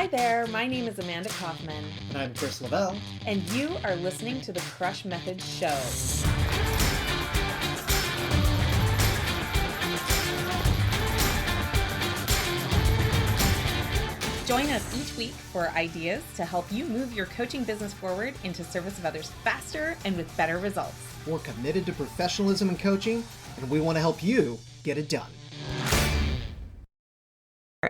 Hi there, my name is Amanda Kaufman. And I'm Chris Lavelle. And you are listening to the Crush Method Show. Join us each week for ideas to help you move your coaching business forward into service of others faster and with better results. We're committed to professionalism in coaching, and we want to help you get it done.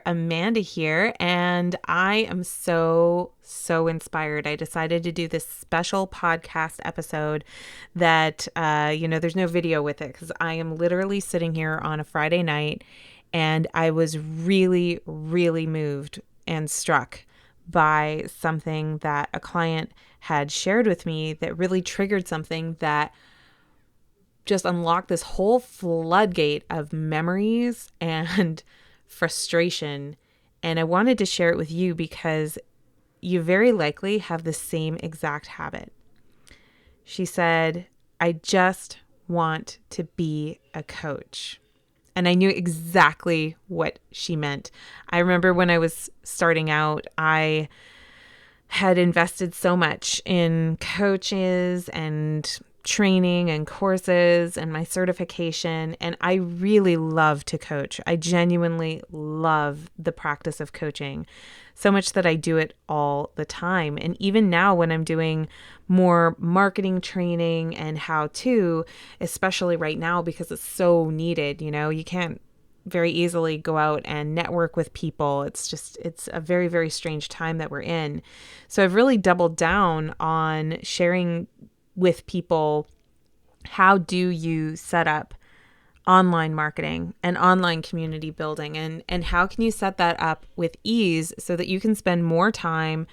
Amanda here, and I am so inspired. I decided to do this special podcast episode that, there's no video with it because I am literally sitting here on a Friday night, and I was really, really moved and struck by something that a client had shared with me that really triggered something that just unlocked this whole floodgate of memories and frustration. And I wanted to share it with you because you very likely have the same exact habit. She said, I just want to be a coach. And I knew exactly what she meant. I remember when I was starting out, I had invested so much in coaches and training and courses and my certification, and I really love to coach. I genuinely love the practice of coaching, so much that I do it all the time. And even now when I'm doing more marketing training and how to, especially right now because it's so needed, you can't very easily go out and network with people. It's a very, very strange time that we're in. So I've really doubled down on sharing with people, how do you set up online marketing and online community building, and how can you set that up with ease so that you can spend more time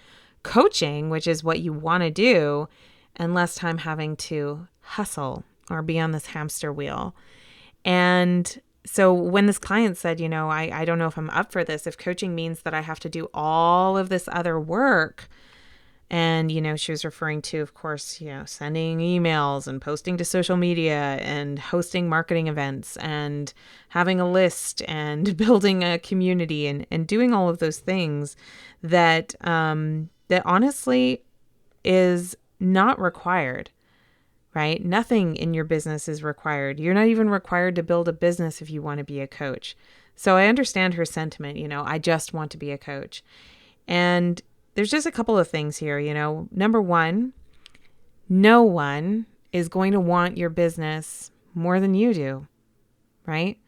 coaching, which is what you want to do, and less time having to hustle or be on this hamster wheel. And so when this client said, I don't know if I'm up for this, if coaching means that I have to do all of this other work. And, she was referring to, of course, sending emails and posting to social media and hosting marketing events and having a list and building a community and doing all of those things that that honestly is not required, right? Nothing in your business is required. You're not even required to build a business if you want to be a coach. So I understand her sentiment, I just want to be a coach. And there's just a couple of things here, Number one, no one is going to want your business more than you do, right?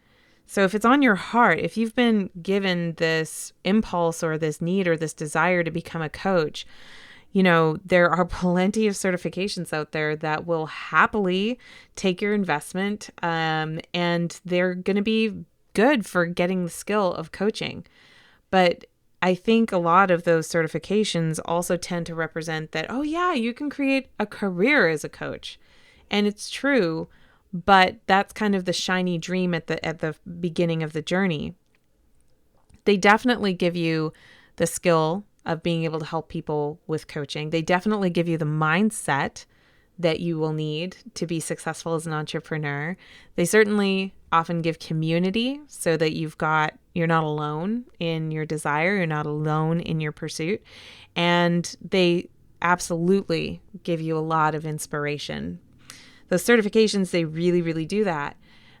So if it's on your heart, if you've been given this impulse or this need or this desire to become a coach, there are plenty of certifications out there that will happily take your investment, and they're going to be good for getting the skill of coaching. But I think a lot of those certifications also tend to represent that, oh yeah, you can create a career as a coach. And it's true, but that's kind of the shiny dream at the beginning of the journey. They definitely give you the skill of being able to help people with coaching. They definitely give you the mindset that you will need to be successful as an entrepreneur. They certainly often give community so that you're not alone in your desire, you're not alone in your pursuit. And they absolutely give you a lot of inspiration. Those certifications, they really, really do that.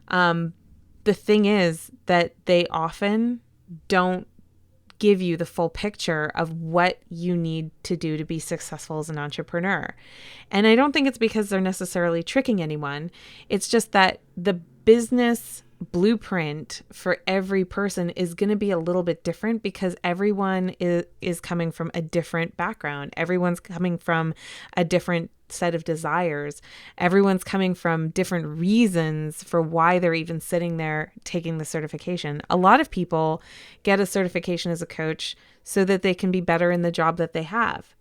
The thing is that they often don't give you the full picture of what you need to do to be successful as an entrepreneur. And I don't think it's because they're necessarily tricking anyone. It's just that the business blueprint for every person is going to be a little bit different because everyone is coming from a different background. Everyone's coming from a different set of desires. Everyone's coming from different reasons for why they're even sitting there taking the certification. A lot of people get a certification as a coach so that they can be better in the job that they have.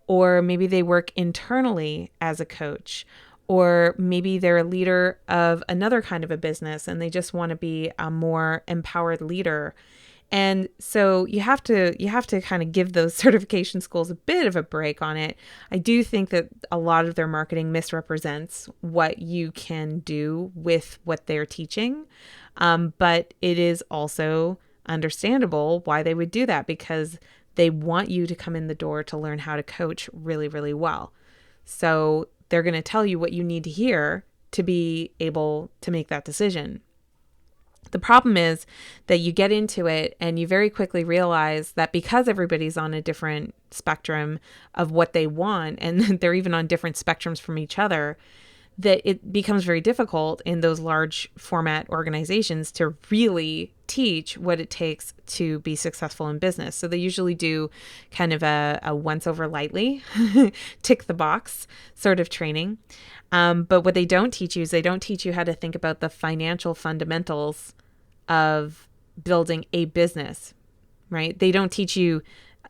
Or maybe they work internally as a coach. Or maybe they're a leader of another kind of a business and they just want to be a more empowered leader. And so you have to kind of give those certification schools a bit of a break on it. I do think that a lot of their marketing misrepresents what you can do with what they're teaching. But it is also understandable why they would do that, because They want you to come in the door to learn how to coach really, really well. So they're going to tell you what you need to hear to be able to make that decision. The problem is that you get into it and you very quickly realize that because everybody's on a different spectrum of what they want, and they're even on different spectrums from each other, that it becomes very difficult in those large format organizations to really teach what it takes to be successful in business. So they usually do kind of a once over lightly, tick the box sort of training. But what they don't teach you is they don't teach you how to think about the financial fundamentals of building a business, right? They don't teach you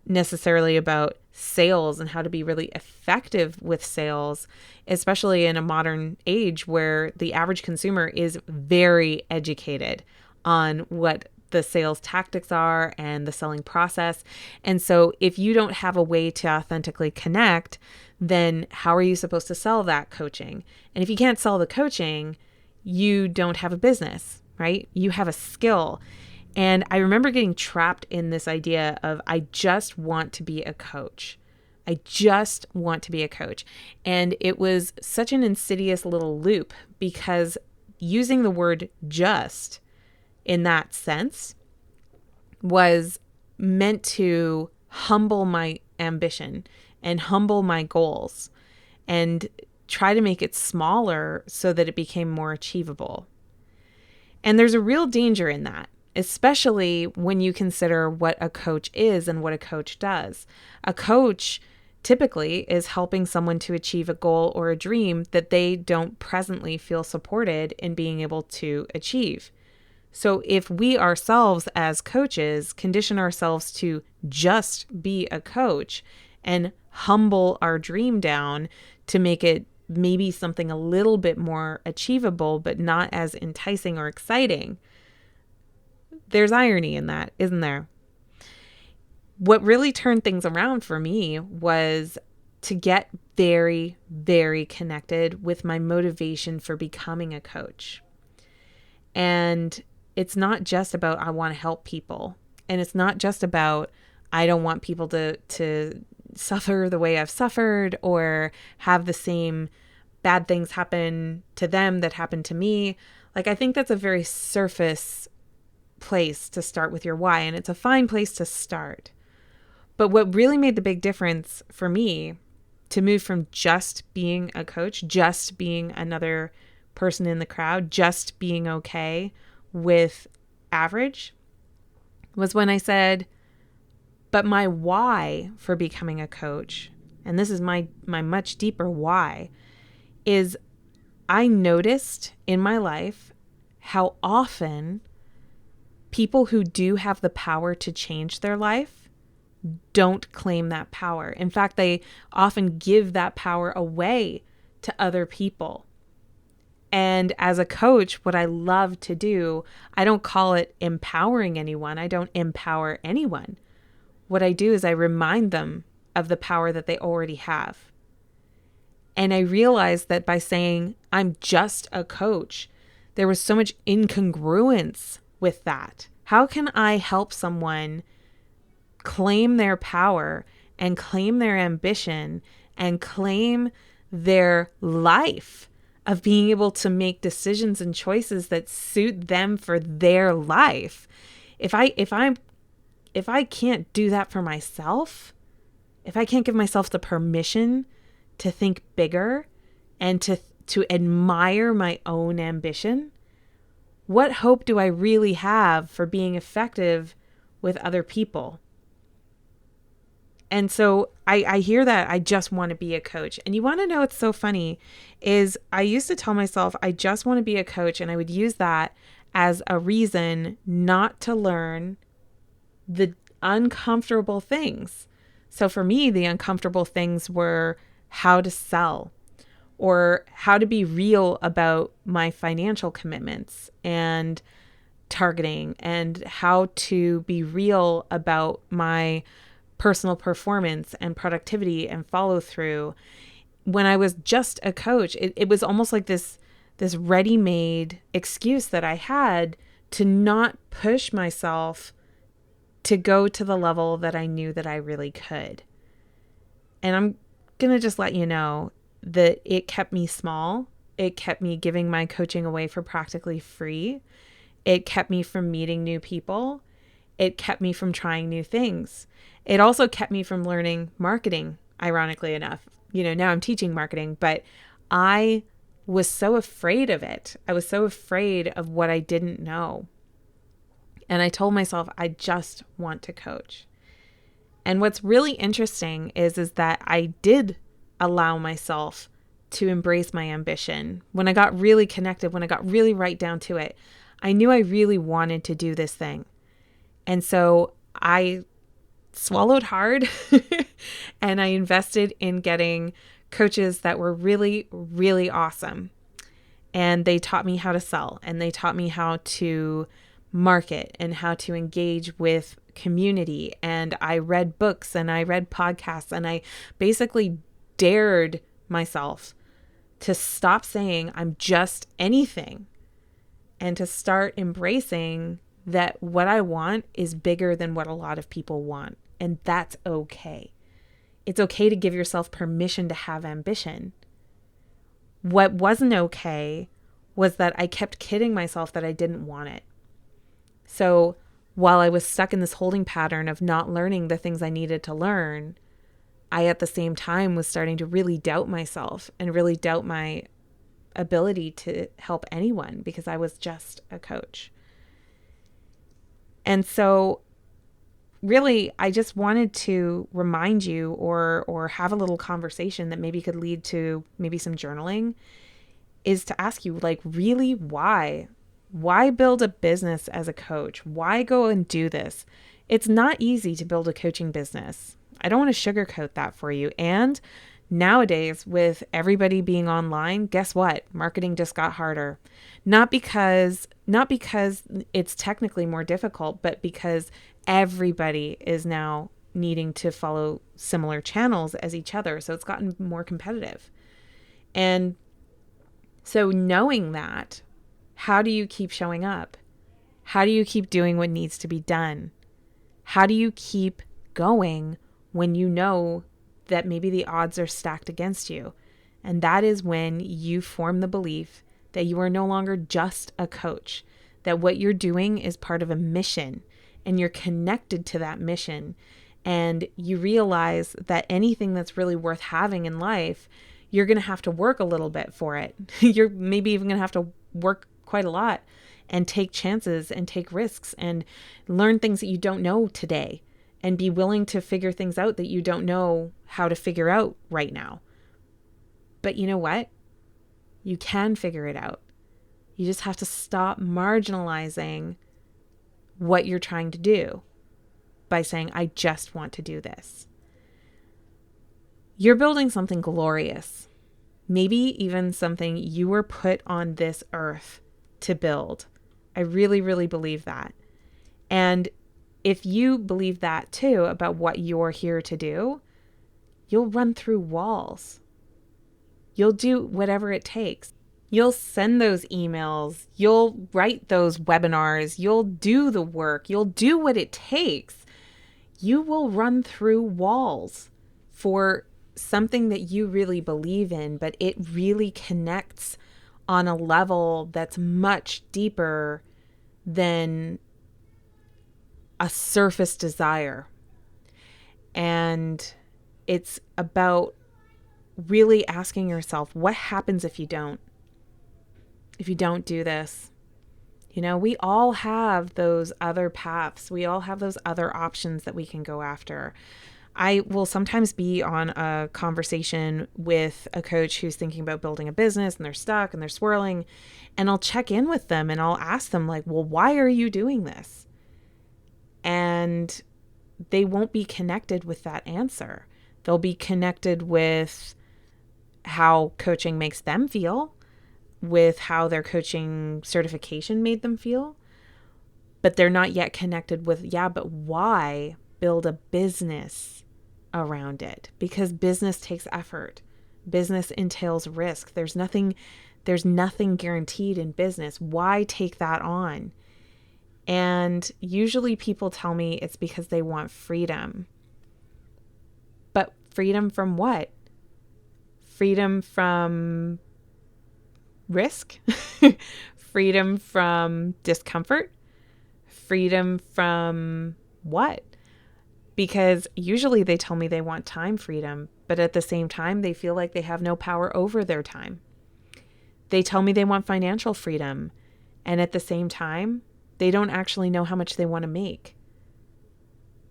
necessarily about sales and how to be really effective with sales, especially in a modern age where the average consumer is very educated on what the sales tactics are and the selling process. And so if you don't have a way to authentically connect, then how are you supposed to sell that coaching? And if you can't sell the coaching, you don't have a business, right? You have a skill. And I remember getting trapped in this idea of, I just want to be a coach. I just want to be a coach. And it was such an insidious little loop, because using the word just in that sense was meant to humble my ambition and humble my goals and try to make it smaller so that it became more achievable. And there's a real danger in that, especially when you consider what a coach is and what a coach does. A coach typically is helping someone to achieve a goal or a dream that they don't presently feel supported in being able to achieve. So if we ourselves as coaches condition ourselves to just be a coach and humble our dream down to make it maybe something a little bit more achievable, but not as enticing or exciting, there's irony in that, isn't there? What really turned things around for me was to get very, very connected with my motivation for becoming a coach. And it's not just about, I want to help people. And it's not just about, I don't want people to suffer the way I've suffered or have the same bad things happen to them that happened to me. Like, I think that's a very surface place to start with your why, and it's a fine place to start. But what really made the big difference for me to move from just being a coach, just being another person in the crowd, just being okay with average, was when I said, but my why for becoming a coach, and this is my much deeper why, is I noticed in my life how often people who do have the power to change their life don't claim that power. In fact, they often give that power away to other people. And as a coach, what I love to do, I don't call it empowering anyone. I don't empower anyone. What I do is I remind them of the power that they already have. And I realized that by saying, I'm just a coach, there was so much incongruence with that. How can I help someone claim their power and claim their ambition and claim their life of being able to make decisions and choices that suit them for their life? If I can't do that for myself, if I can't give myself the permission to think bigger and to admire my own ambition, what hope do I really have for being effective with other people? And so I hear that I just want to be a coach. And you want to know what's so funny is I used to tell myself I just want to be a coach, and I would use that as a reason not to learn the uncomfortable things. So for me, the uncomfortable things were how to sell, or how to be real about my financial commitments and targeting, and how to be real about my personal performance and productivity and follow through. When I was just a coach, it was almost like this ready-made excuse that I had to not push myself to go to the level that I knew that I really could. And I'm going to just let you know that it kept me small. It kept me giving my coaching away for practically free. It kept me from meeting new people. It kept me from trying new things. It also kept me from learning marketing, ironically enough. Now I'm teaching marketing, but I was so afraid of it. I was so afraid of what I didn't know. And I told myself, I just want to coach. And what's really interesting is that I did allow myself to embrace my ambition. When I got really connected, when I got really right down to it, I knew I really wanted to do this thing. And so I swallowed hard and I invested in getting coaches that were really, really awesome. And they taught me how to sell, and they taught me how to market and how to engage with community. And I read books and I read podcasts, and I basically dared myself to stop saying I'm just anything and to start embracing that what I want is bigger than what a lot of people want. And that's okay. It's okay to give yourself permission to have ambition. What wasn't okay was that I kept kidding myself that I didn't want it. So while I was stuck in this holding pattern of not learning the things I needed to learn, I at the same time was starting to really doubt myself and really doubt my ability to help anyone because I was just a coach. And so really, I just wanted to remind you or have a little conversation that maybe could lead to maybe some journaling, is to ask you, like, really, why? Why build a business as a coach? Why go and do this? It's not easy to build a coaching business. I don't want to sugarcoat that for you. And nowadays, with everybody being online, guess what? Marketing just got harder. Not because it's technically more difficult, but because everybody is now needing to follow similar channels as each other. So it's gotten more competitive. And so knowing that, how do you keep showing up? How do you keep doing what needs to be done? How do you keep going when you know that maybe the odds are stacked against you? And that is when you form the belief that you are no longer just a coach, that what you're doing is part of a mission and you're connected to that mission. And you realize that anything that's really worth having in life, you're going to have to work a little bit for it. You're maybe even going to have to work quite a lot and take chances and take risks and learn things that you don't know today and be willing to figure things out that you don't know how to figure out right now. But you know what? You can figure it out. You just have to stop marginalizing what you're trying to do by saying, I just want to do this. You're building something glorious, maybe even something you were put on this earth to build. I really, really believe that. And if you believe that too about what you're here to do, you'll run through walls. You'll do whatever it takes. You'll send those emails. You'll write those webinars. You'll do the work. You'll do what it takes. You will run through walls for something that you really believe in, but it really connects on a level that's much deeper than a surface desire. And it's about really asking yourself, what happens if you don't? If you don't do this? We all have those other paths. We all have those other options that we can go after. I will sometimes be on a conversation with a coach who's thinking about building a business and they're stuck and they're swirling, and I'll check in with them and I'll ask them, like, well, why are you doing this? And they won't be connected with that answer. They'll be connected with how coaching makes them feel, with how their coaching certification made them feel, but they're not yet connected with, but why build a business around it? Because business takes effort. Business entails risk. There's nothing guaranteed in business. Why take that on? And usually people tell me it's because they want freedom. But freedom from what? Freedom from risk? Freedom from discomfort? Freedom from what? Because usually they tell me they want time freedom, but at the same time, they feel like they have no power over their time. They tell me they want financial freedom, and at the same time, they don't actually know how much they want to make.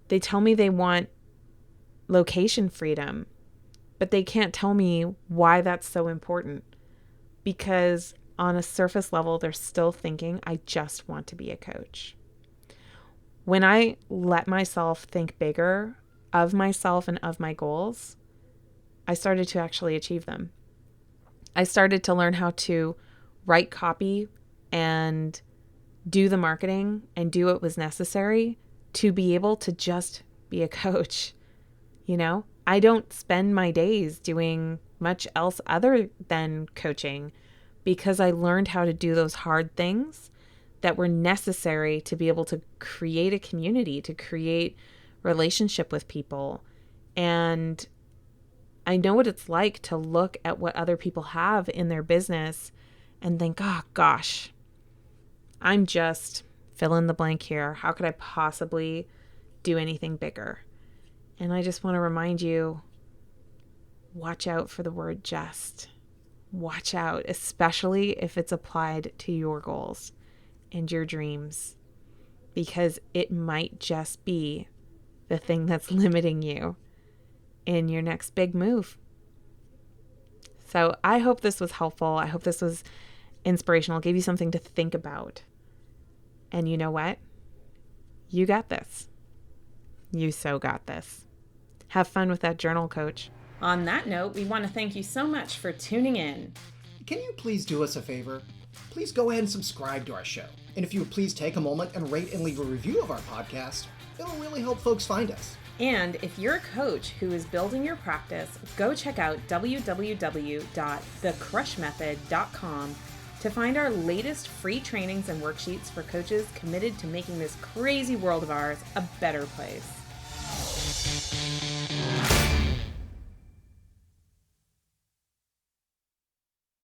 They tell me they want location freedom, but they can't tell me why that's so important, because on a surface level, they're still thinking, I just want to be a coach. When I let myself think bigger of myself and of my goals, I started to actually achieve them. I started to learn how to write copy and do the marketing and do what was necessary to be able to just be a coach. You know, I don't spend my days doing much else other than coaching because I learned how to do those hard things that were necessary to be able to create a community, to create relationship with people. And I know what it's like to look at what other people have in their business and think, oh gosh, I'm just fill in the blank here. How could I possibly do anything bigger? And I just want to remind you, watch out for the word just. Watch out, especially if it's applied to your goals and your dreams, because it might just be the thing that's limiting you in your next big move. So I hope this was helpful. I hope this was inspirational, gave you something to think about. And you know what? You got this. You so got this. Have fun with that journal, coach. On that note, we want to thank you so much for tuning in. Can you please do us a favor? Please go ahead and subscribe to our show. And if you would please take a moment and rate and leave a review of our podcast, it'll really help folks find us. And if you're a coach who is building your practice, go check out www.thecrushmethod.com to find our latest free trainings and worksheets for coaches committed to making this crazy world of ours a better place.